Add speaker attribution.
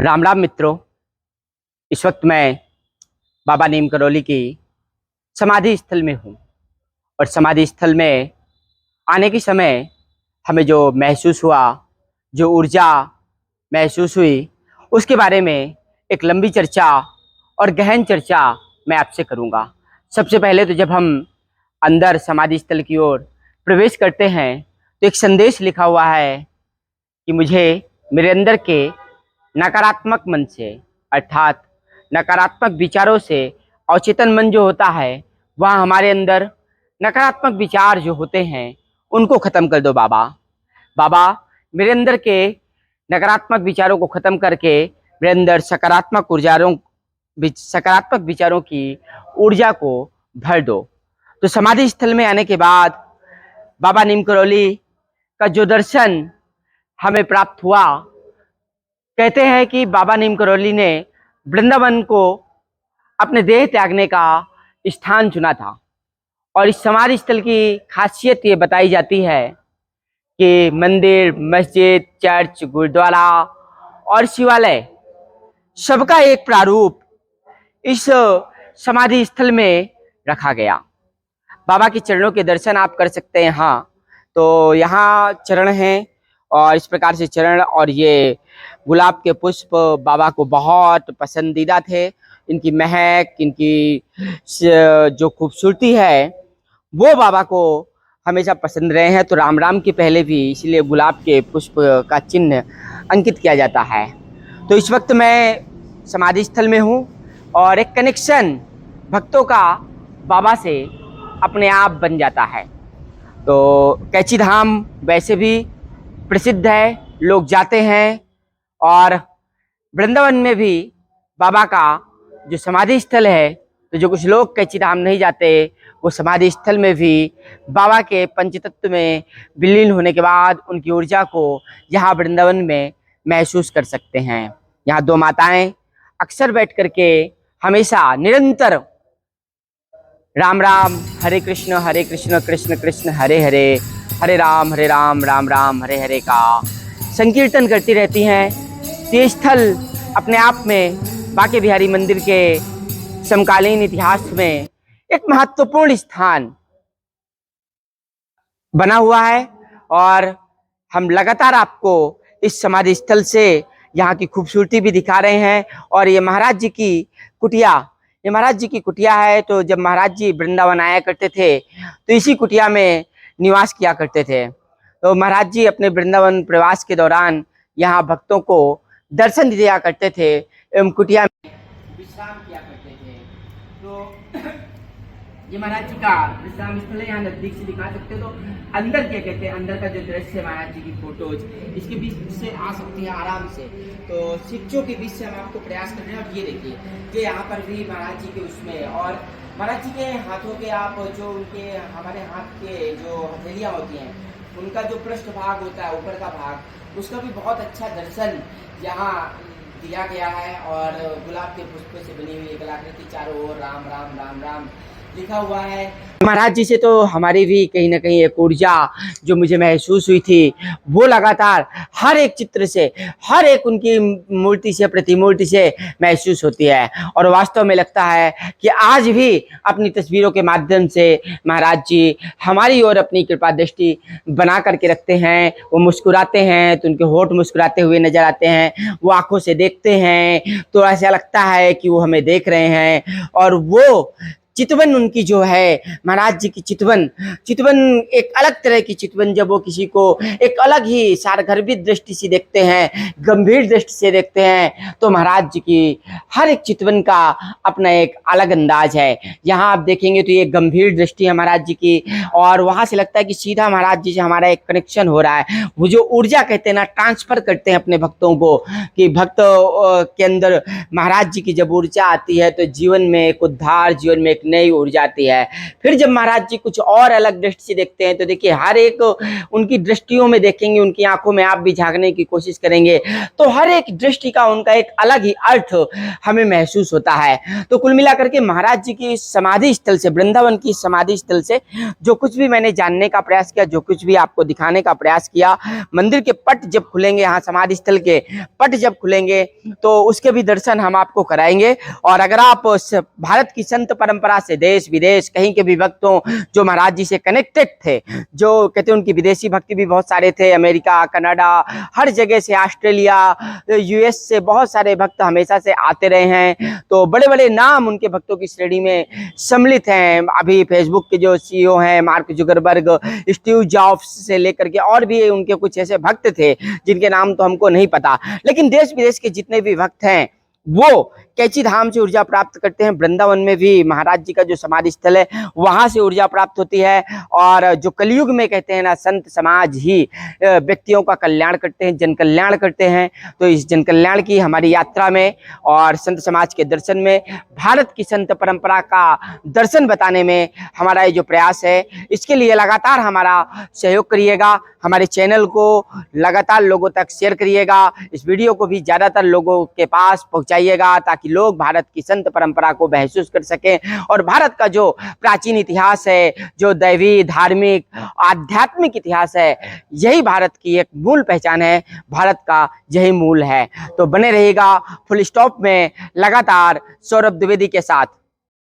Speaker 1: राम राम मित्रों। इस वक्त मैं बाबा नीम करौली की समाधि स्थल में हूँ और समाधि स्थल में आने के समय हमें जो महसूस हुआ, जो ऊर्जा महसूस हुई, उसके बारे में एक लंबी चर्चा और गहन चर्चा मैं आपसे करूँगा। सबसे पहले तो जब हम अंदर समाधि स्थल की ओर प्रवेश करते हैं तो एक संदेश लिखा हुआ है कि मुझे मेरे अंदर के नकारात्मक मन से, अर्थात नकारात्मक विचारों से, अवचेतन मन जो होता है वह हमारे अंदर नकारात्मक विचार जो होते हैं उनको खत्म कर दो बाबा। बाबा मेरे अंदर के नकारात्मक विचारों को खत्म करके मेरे अंदर सकारात्मक विचारों की ऊर्जा को भर दो। तो समाधि स्थल में आने के बाद बाबा नीम करौली का जो दर्शन हमें प्राप्त हुआ, कहते हैं कि बाबा नीम करौली ने वृंदावन को अपने देह त्यागने का स्थान चुना था। और इस समाधि स्थल की खासियत ये बताई जाती है कि मंदिर, मस्जिद, चर्च, गुरुद्वारा और शिवालय सबका एक प्रारूप इस समाधि स्थल में रखा गया। बाबा के चरणों के दर्शन आप कर सकते हैं। हाँ, तो यहाँ चरण हैं और इस प्रकार से चरण, और ये गुलाब के पुष्प बाबा को बहुत पसंदीदा थे। इनकी महक, इनकी जो खूबसूरती है वो बाबा को हमेशा पसंद रहे हैं। तो राम राम के पहले भी इसलिए गुलाब के पुष्प का चिन्ह अंकित किया जाता है। तो इस वक्त मैं समाधि स्थल में हूँ और एक कनेक्शन भक्तों का बाबा से अपने आप बन जाता है। तो कैची धाम वैसे भी प्रसिद्ध है, लोग जाते हैं, और वृंदावन में भी बाबा का जो समाधि स्थल है, तो जो कुछ लोग कैची धाम नहीं जाते वो समाधि स्थल में भी बाबा के पंचतत्व में विलीन होने के बाद उनकी ऊर्जा को यहाँ वृंदावन में महसूस कर सकते हैं। यहाँ दो माताएं अक्सर बैठ करके हमेशा निरंतर राम राम हरे कृष्ण कृष्ण कृष्ण हरे हरे, हरे राम राम राम हरे हरे का संकीर्तन करती रहती हैं। ये स्थल अपने आप में बांके बिहारी मंदिर के समकालीन इतिहास में एक महत्वपूर्ण स्थान बना हुआ है और हम लगातार आपको इस समाधि स्थल से यहाँ की खूबसूरती भी दिखा रहे हैं। और ये महाराज जी की कुटिया, ये महाराज जी की कुटिया है। तो जब महाराज जी वृंदावन आया करते थे तो इसी कुटिया में निवास किया करते थे। तो महाराज जी अपने वृंदावन प्रवास के दौरान यहाँ भक्तों को दर्शन दिया करते थे एवं कुटिया में विश्राम किया करते थे। तो ये महाराज जी का विश्राम स्थल है, यहाँ नजदीक से दिखा सकते हो। तो अंदर क्या कहते हैं, अंदर का जो दृश्य है महाराज जी की फोटोज इसके बीच से आ सकती है आराम से। तो शिक्षों के बीच से हम आपको प्रयास कर रहे हैं। और ये देखिए कि यहाँ पर भी महाराज जी के उसमें, और महाराज जी के हाथों के, आप जो उनके हमारे हाथ के जो हथेलियाँ होती हैं उनका जो पृष्ठ भाग होता है, ऊपर का भाग, उसका भी बहुत अच्छा दर्शन यहाँ दिया गया है। और गुलाब के पुष्प से बनी हुई एक कलाकृति, चारों ओर राम राम राम राम लिखा हुआ है। महाराज जी से तो हमारी भी कहीं ना कहीं एक ऊर्जा जो मुझे महसूस हुई थी वो लगातार हर एक चित्र से, हर एक उनकी मूर्ति से, प्रतिमूर्ति से महसूस होती है। और वास्तव में लगता है कि आज भी अपनी तस्वीरों के माध्यम से महाराज जी हमारी ओर अपनी कृपा दृष्टि बना करके रखते हैं। वो मुस्कुराते हैं तो उनके होंठ मुस्कुराते हुए नजर आते हैं, वो आंखों से देखते हैं तो ऐसा लगता है कि वो हमें देख रहे हैं। और वो चितवन उनकी जो है महाराज जी की चितवन चितवन एक अलग तरह की चितवन, जब वो किसी को एक अलग ही सारगर्भित दृष्टि से देखते हैं, गंभीर दृष्टि से देखते हैं, तो महाराज जी की हर एक चितवन का अपना एक अलग अंदाज है। यहाँ आप देखेंगे तो ये गंभीर दृष्टि है महाराज जी की, और वहां से लगता है कि सीधा महाराज जी से हमारा एक कनेक्शन हो रहा है। वो जो ऊर्जा कहते हैं ना, ट्रांसफर करते हैं अपने भक्तों को, कि भक्त के अंदर महाराज जी की जब ऊर्जा आती है तो जीवन में एक उद्धार, जीवन में एक नई ऊर्जा आती है। फिर जब महाराज जी कुछ और अलग दृष्टि से देखते हैं तो देखिए हर एक उनकी दृष्टियों में देखेंगे, उनकी आंखों में आप भी झांकने की कोशिश करेंगे तो हर एक दृष्टि का उनका एक अलग ही अर्थ हमें महसूस होता है। तो कुल मिलाकर के महाराज जी की समाधि स्थल से, वृंदावन की समाधि स्थल से जो कुछ भी मैंने जानने का प्रयास किया, जो कुछ भी आपको दिखाने का प्रयास किया, मंदिर के पट जब खुलेंगे, यहाँ समाधि स्थल के पट जब खुलेंगे तो उसके भी दर्शन हम आपको कराएंगे। और अगर आप भारत की संत परंपरा से देश विदेश कहीं के भी भक्त हों जो महाराज जी से कनेक्टेड थे, जो कहते हैं उनकी विदेशी भक्ति भी बहुत सारे थे, अमेरिका, कनाडा, हर जगह से, ऑस्ट्रेलिया, यूएस से बहुत सारे भक्त हमेशा से आते रहे हैं, तो बड़े बड़े नाम उनके भक्तों की श्रेणी में सम्मिलित हैं। अभी फेसबुक के जो सीईओ हैं मार्क जुकरबर्ग, स्टीव जॉब्स से लेकर के और भी उनके कुछ ऐसे भक्त थे जिनके नाम तो हमको नहीं पता, लेकिन देश विदेश के जितने भी भक्त हैं वो कैची धाम से ऊर्जा प्राप्त करते हैं। वृंदावन में भी महाराज जी का जो समाधि स्थल है वहां से ऊर्जा प्राप्त होती है। और जो कलयुग में कहते हैं ना, संत समाज ही व्यक्तियों का कल्याण करते हैं, जन कल्याण करते हैं। तो इस जन कल्याण की हमारी यात्रा में और संत समाज के दर्शन में, भारत की संत परंपरा का दर्शन बताने में हमारा ये जो प्रयास है, इसके लिए लगातार हमारा सहयोग करिएगा। हमारे चैनल को लगातार लोगों तक शेयर करिएगा, इस वीडियो को भी ज़्यादातर लोगों के पास पहुंचाइएगा ताकि लोग भारत की संत परंपरा को महसूस कर सकें। और भारत का जो प्राचीन इतिहास है, जो दैवी, धार्मिक, आध्यात्मिक इतिहास है, यही भारत की एक मूल पहचान है, भारत का यही मूल है। तो बने रहिएगा फुल स्टॉप में लगातार सौरभ द्विवेदी के साथ।